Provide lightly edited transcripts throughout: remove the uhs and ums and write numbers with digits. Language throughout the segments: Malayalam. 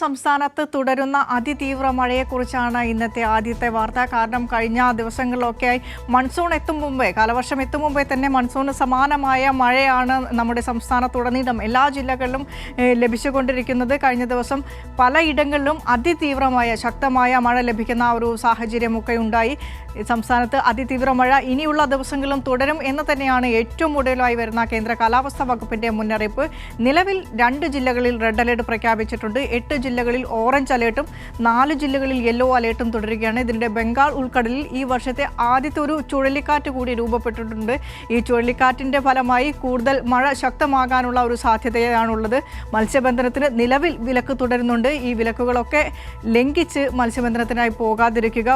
സംസ്ഥാനത്ത് തുടരുന്ന അതിതീവ്ര മഴയെക്കുറിച്ചാണ് ഇന്നത്തെ ആദ്യത്തെ വാർത്ത. കാരണം കഴിഞ്ഞ ദിവസങ്ങളിലൊക്കെയായി മൺസൂൺ എത്തും മുമ്പേ, കാലവർഷം എത്തും മുമ്പേ തന്നെ മൺസൂണിന് സമാനമായ മഴയാണ് നമ്മുടെ സംസ്ഥാനത്തുടനീളം എല്ലാ ജില്ലകളിലും ലഭിച്ചുകൊണ്ടിരിക്കുന്നത്. കഴിഞ്ഞ ദിവസം പലയിടങ്ങളിലും അതിതീവ്രമായ ശക്തമായ മഴ ലഭിക്കുന്ന ഒരു സാഹചര്യമൊക്കെ ഉണ്ടായി. സംസ്ഥാനത്ത് അതിതീവ്ര മഴ ഇനിയുള്ള ദിവസങ്ങളിലും തുടരും എന്ന് തന്നെയാണ് ഏറ്റവും ഒടുവിലായി വരുന്ന കേന്ദ്ര കാലാവസ്ഥാ വകുപ്പിന്റെ മുന്നറിയിപ്പ്. നിലവിൽ 2 ജില്ലകളിൽ റെഡ് അലേർട്ട് പ്രഖ്യാപിച്ചിട്ടുണ്ട്. 8 ജില്ലകളിൽ ഓറഞ്ച് അലേർട്ടും 4 ജില്ലകളിൽ യെല്ലോ അലേർട്ടും തുടരുകയാണ്. ഇതിനിടെ ബംഗാൾ ഉൾക്കടലിൽ ഈ വർഷത്തെ ആദ്യത്തെ ഒരു ചുഴലിക്കാറ്റ് കൂടി രൂപപ്പെട്ടിട്ടുണ്ട്. ഈ ചുഴലിക്കാറ്റിന്റെ ഫലമായി കൂടുതൽ മഴ ശക്തമാകാനുള്ള ഒരു സാധ്യതയാണുള്ളത്. മത്സ്യബന്ധനത്തിന് നിലവിൽ വിലക്ക് തുടരുന്നുണ്ട്. ഈ വിലക്കുകളൊക്കെ ലംഘിച്ച് മത്സ്യബന്ധനത്തിനായി പോകാതിരിക്കുക.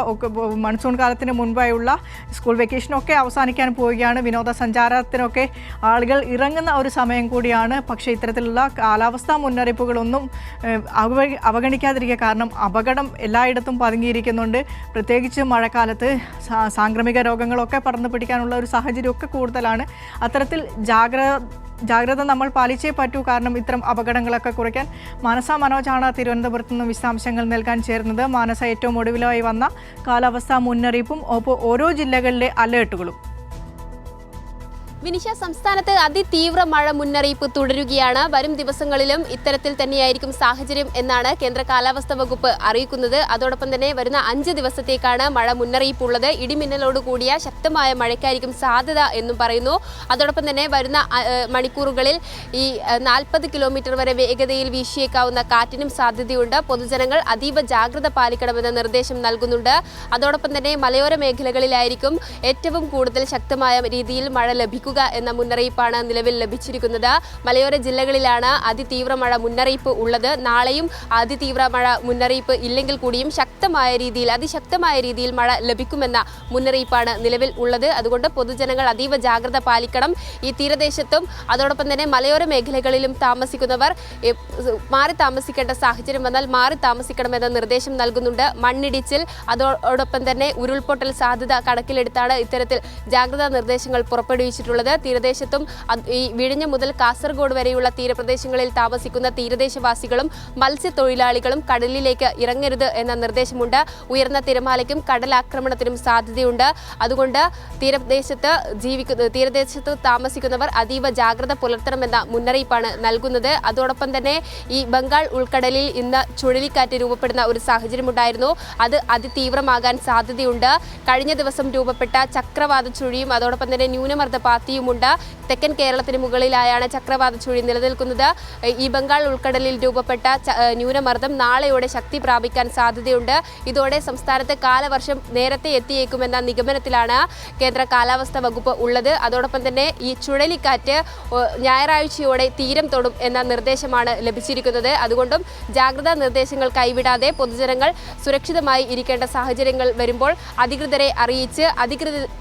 മൺസൂൺ കാലത്തിന് മുൻപായുള്ള സ്കൂൾ വെക്കേഷനൊക്കെ അവസാനിക്കാൻ പോവുകയാണ്. വിനോദസഞ്ചാരത്തിനൊക്കെ ആളുകൾ ഇറങ്ങുന്ന ഒരു സമയം കൂടിയാണ്. പക്ഷേ ഇത്തരത്തിലുള്ള കാലാവസ്ഥാ മുന്നറിയിപ്പുകളൊന്നും അവഗണിക്കാതിരിക്കുക. കാരണം അപകടം എല്ലായിടത്തും പതുങ്ങിയിരിക്കുന്നുണ്ട്. പ്രത്യേകിച്ച് മഴക്കാലത്ത് സാംക്രമിക രോഗങ്ങളൊക്കെ പടർന്നു പിടിക്കാനുള്ള ഒരു സാഹചര്യമൊക്കെ കൂടുതലാണ്. അത്തരത്തിൽ ജാഗ്രത നമ്മൾ പാലിച്ചേ പറ്റൂ. കാരണം ഇത്തരം അപകടങ്ങളൊക്കെ കുറയ്ക്കാൻ മാനസ മനോജാണ് തിരുവനന്തപുരത്ത് നിന്ന് വിശദാംശങ്ങൾ നൽകാൻ ചേർന്നത്. മാനസ, ഏറ്റവും ഒടുവിലായി വന്ന കാലാവസ്ഥാ മുന്നറിയിപ്പും ഒപ്പം ഓരോ ജില്ലകളിലെ അലേർട്ടുകളും. വിനിഷ, സംസ്ഥാനത്ത് അതിതീവ്ര മഴ മുന്നറിയിപ്പ് തുടരുകയാണ്. വരും ദിവസങ്ങളിലും ഇത്തരത്തിൽ തന്നെയായിരിക്കും സാഹചര്യം എന്നാണ് കേന്ദ്ര കാലാവസ്ഥാ വകുപ്പ് അറിയിക്കുന്നത്. അതോടൊപ്പം തന്നെ വരുന്ന 5 ദിവസത്തേക്കാണ് മഴ മുന്നറിയിപ്പുള്ളത്. ഇടിമിന്നലോട് കൂടിയ ശക്തമായ മഴയ്ക്കായിരിക്കും സാധ്യത എന്നും പറയുന്നു. അതോടൊപ്പം തന്നെ വരുന്ന മണിക്കൂറുകളിൽ ഈ 40 കിലോമീറ്റർ വരെ വേഗതയിൽ വീശിയേക്കാവുന്ന കാറ്റിനും സാധ്യതയുണ്ട്. പൊതുജനങ്ങൾ അതീവ ജാഗ്രത പാലിക്കണമെന്ന നിർദ്ദേശം നൽകുന്നുണ്ട്. അതോടൊപ്പം തന്നെ മലയോര മേഖലകളിലായിരിക്കും ഏറ്റവും കൂടുതൽ ശക്തമായ രീതിയിൽ മഴ ലഭിക്കുക എന്ന മുന്നറിയിപ്പാണ് നിലവിൽ ലഭിച്ചിരിക്കുന്നത്. മലയോര ജില്ലകളിലാണ് അതിതീവ്ര മഴ മുന്നറിയിപ്പ് ഉള്ളത്. നാളെയും അതിതീവ്ര മഴ മുന്നറിയിപ്പ് ഇല്ലെങ്കിൽ കൂടിയും അതിശക്തമായ രീതിയിൽ മഴ ലഭിക്കുമെന്ന മുന്നറിയിപ്പാണ് നിലവിൽ ഉള്ളത്. അതുകൊണ്ട് പൊതുജനങ്ങൾ അതീവ ജാഗ്രത പാലിക്കണം. ഈ തീരദേശത്തും അതോടൊപ്പം തന്നെ മലയോര മേഖലകളിലും താമസിക്കുന്നവർ മാറി താമസിക്കേണ്ട സാഹചര്യം വന്നാൽ മാറി താമസിക്കണമെന്ന നിർദ്ദേശം നൽകുന്നുണ്ട്. മണ്ണിടിച്ചിൽ അതോടൊപ്പം തന്നെ ഉരുൾപൊട്ടൽ സാധ്യത കണക്കിലെടുത്താണ് ഇത്തരത്തിൽ ജാഗ്രതാ നിർദ്ദേശങ്ങൾ പുറപ്പെടുവിച്ചിട്ടുള്ളത്. തീരദേശത്തും ഈ വിഴിഞ്ഞം മുതൽ കാസർഗോഡ് വരെയുള്ള തീരപ്രദേശങ്ങളിൽ താമസിക്കുന്ന തീരദേശവാസികളും മത്സ്യത്തൊഴിലാളികളും കടലിലേക്ക് ഇറങ്ങരുത് എന്ന നിർദ്ദേശമുണ്ട്. ഉയർന്ന തിരമാലയ്ക്കും കടലാക്രമണത്തിനും സാധ്യതയുണ്ട്. അതുകൊണ്ട് തീരദേശത്ത് താമസിക്കുന്നവർ അതീവ ജാഗ്രത പുലർത്തണമെന്ന മുന്നറിയിപ്പാണ് നൽകുന്നത്. അതോടൊപ്പം തന്നെ ഈ ബംഗാൾ ഉൾക്കടലിൽ ഇന്ന് ചുഴലിക്കാറ്റ് രൂപപ്പെടുന്ന ഒരു സാഹചര്യമുണ്ടായിരുന്നു. അത് അതിതീവ്രമാകാൻ സാധ്യതയുണ്ട്. കഴിഞ്ഞ ദിവസം രൂപപ്പെട്ട ചക്രവാത ചുഴിയും അതോടൊപ്പം തന്നെ ന്യൂനമർദ്ദ പാത്തിയുമുണ്ട്. തെക്കൻ കേരളത്തിന് മുകളിലായാണ് ചക്രവാത ചുഴി നിലനിൽക്കുന്നത്. ഈ ബംഗാൾ ഉൾക്കടലിൽ രൂപപ്പെട്ട ന്യൂനമർദ്ദം നാളെയോടെ ശക്തി പ്രാപിക്കാൻ സാധ്യതയുണ്ട്. ഇതോടെ സംസ്ഥാനത്ത് കാലവർഷം നേരത്തെ എത്തിയേക്കുമെന്ന നിഗമനത്തിലാണ് കേന്ദ്ര കാലാവസ്ഥാ വകുപ്പ് ഉള്ളത്. അതോടൊപ്പം തന്നെ ഈ ചുഴലിക്കാറ്റ് ഞായറാഴ്ചയോടെ തീരം തൊടും എന്ന നിർദ്ദേശമാണ് ലഭിച്ചിരിക്കുന്നത്. അതുകൊണ്ടും ജാഗ്രതാ നിർദ്ദേശങ്ങൾ കൈവിടാതെ പൊതുജനങ്ങൾ സുരക്ഷിതമായി ഇരിക്കേണ്ട സാഹചര്യങ്ങൾ വരുമ്പോൾ അധികൃതരെ അറിയിച്ച്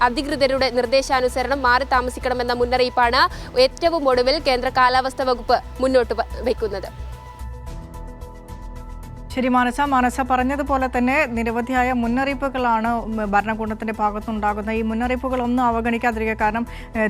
അധികൃതരുടെ നിർദ്ദേശാനുസരണം മാറി താമസിക്കണമെന്ന മുന്നറിയിപ്പാണ് ഏറ്റവും ഒടുവിൽ കേന്ദ്ര കാലാവസ്ഥാ വകുപ്പ് മുന്നോട്ട് വയ്ക്കുന്നത്. ശരി മാനസ പറഞ്ഞതുപോലെ തന്നെ നിരവധിയായ മുന്നറിയിപ്പുകളാണ് ഭരണകൂടത്തിൻ്റെ ഭാഗത്തുണ്ടാകുന്നത്. ഈ മുന്നറിയിപ്പുകളൊന്നും അവഗണിക്കാതിരിക്കുക. കാരണം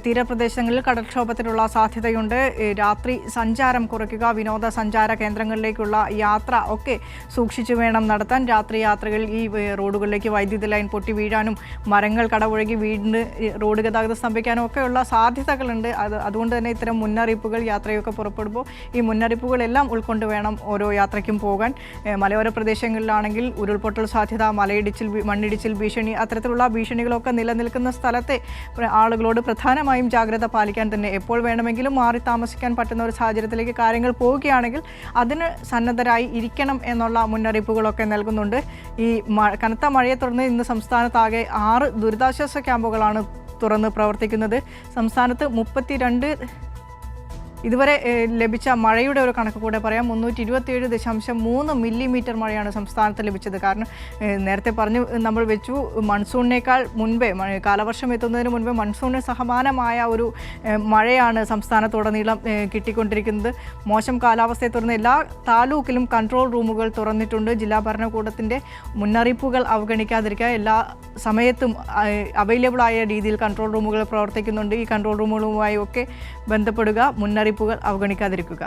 തീരപ്രദേശങ്ങളിൽ കടൽക്ഷോഭത്തിനുള്ള സാധ്യതയുണ്ട്. രാത്രി സഞ്ചാരം കുറയ്ക്കുക. വിനോദസഞ്ചാര കേന്ദ്രങ്ങളിലേക്കുള്ള യാത്ര ഒക്കെ സൂക്ഷിച്ചു വേണം നടത്താൻ. രാത്രി യാത്രകളിൽ ഈ റോഡുകളിലേക്ക് വൈദ്യുതി ലൈൻ പൊട്ടി വീഴാനും മരങ്ങൾ കടപുഴകി വീടിന് റോഡ് ഗതാഗതം സ്തംഭിക്കാനും ഒക്കെയുള്ള സാധ്യതകളുണ്ട്. അതുകൊണ്ട് തന്നെ ഇത്തരം മുന്നറിയിപ്പുകൾ യാത്രയൊക്കെ പുറപ്പെടുമ്പോൾ ഈ മുന്നറിയിപ്പുകളെല്ലാം ഉൾക്കൊണ്ട് വേണം ഓരോ യാത്രയ്ക്കും പോകാൻ. മലയോര പ്രദേശങ്ങളിലാണെങ്കിൽ ഉരുൾപൊട്ടൽ സാധ്യത, മണ്ണിടിച്ചിൽ ഭീഷണി, അത്തരത്തിലുള്ള ഭീഷണികളൊക്കെ നിലനിൽക്കുന്ന സ്ഥലത്തെ ആളുകളോട് പ്രധാനമായും ജാഗ്രത പാലിക്കാൻ തന്നെ എപ്പോൾ വേണമെങ്കിലും മാറി താമസിക്കാൻ പറ്റുന്ന ഒരു സാഹചര്യത്തിലേക്ക് കാര്യങ്ങൾ പോവുകയാണെങ്കിൽ അതിന് സന്നദ്ധരായി ഇരിക്കണം എന്നുള്ള മുന്നറിയിപ്പുകളൊക്കെ നൽകുന്നുണ്ട്. ഈ കനത്ത മഴയെ തുടർന്ന് ഇന്ന് സംസ്ഥാനത്താകെ 6 ദുരിതാശ്വാസ ക്യാമ്പുകളാണ് തുറന്ന് പ്രവർത്തിക്കുന്നത്. സംസ്ഥാനത്ത് 32 ഇതുവരെ ലഭിച്ച മഴയുടെ ഒരു കണക്ക് കൂടെ പറയാം. 327.3 മില്ലിമീറ്റർ മഴയാണ് സംസ്ഥാനത്ത് ലഭിച്ചത്. കാരണം നേരത്തെ നമ്മൾ വെച്ചു, മൺസൂണിനേക്കാൾ മുൻപേ, കാലവർഷം എത്തുന്നതിന് മുൻപേ മൺസൂണിന് സമാനമായ ഒരു മഴയാണ് സംസ്ഥാനത്തുടനീളം കിട്ടിക്കൊണ്ടിരിക്കുന്നത്. മോശം കാലാവസ്ഥയെ തുടർന്ന് എല്ലാ താലൂക്കിലും കൺട്രോൾ റൂമുകൾ തുറന്നിട്ടുണ്ട്. ജില്ലാ ഭരണകൂടത്തിൻ്റെ മുന്നറിയിപ്പുകൾ അവഗണിക്കാതിരിക്കുക. എല്ലാ സമയത്തും അവൈലബിളായ രീതിയിൽ കൺട്രോൾ റൂമുകൾ പ്രവർത്തിക്കുന്നുണ്ട്. ഈ കൺട്രോൾ റൂമുകളുമായി ഒക്കെ ബന്ധപ്പെടുക, മുന്നറിയിപ്പുകൾ അവഗണിക്കാതിരിക്കുക.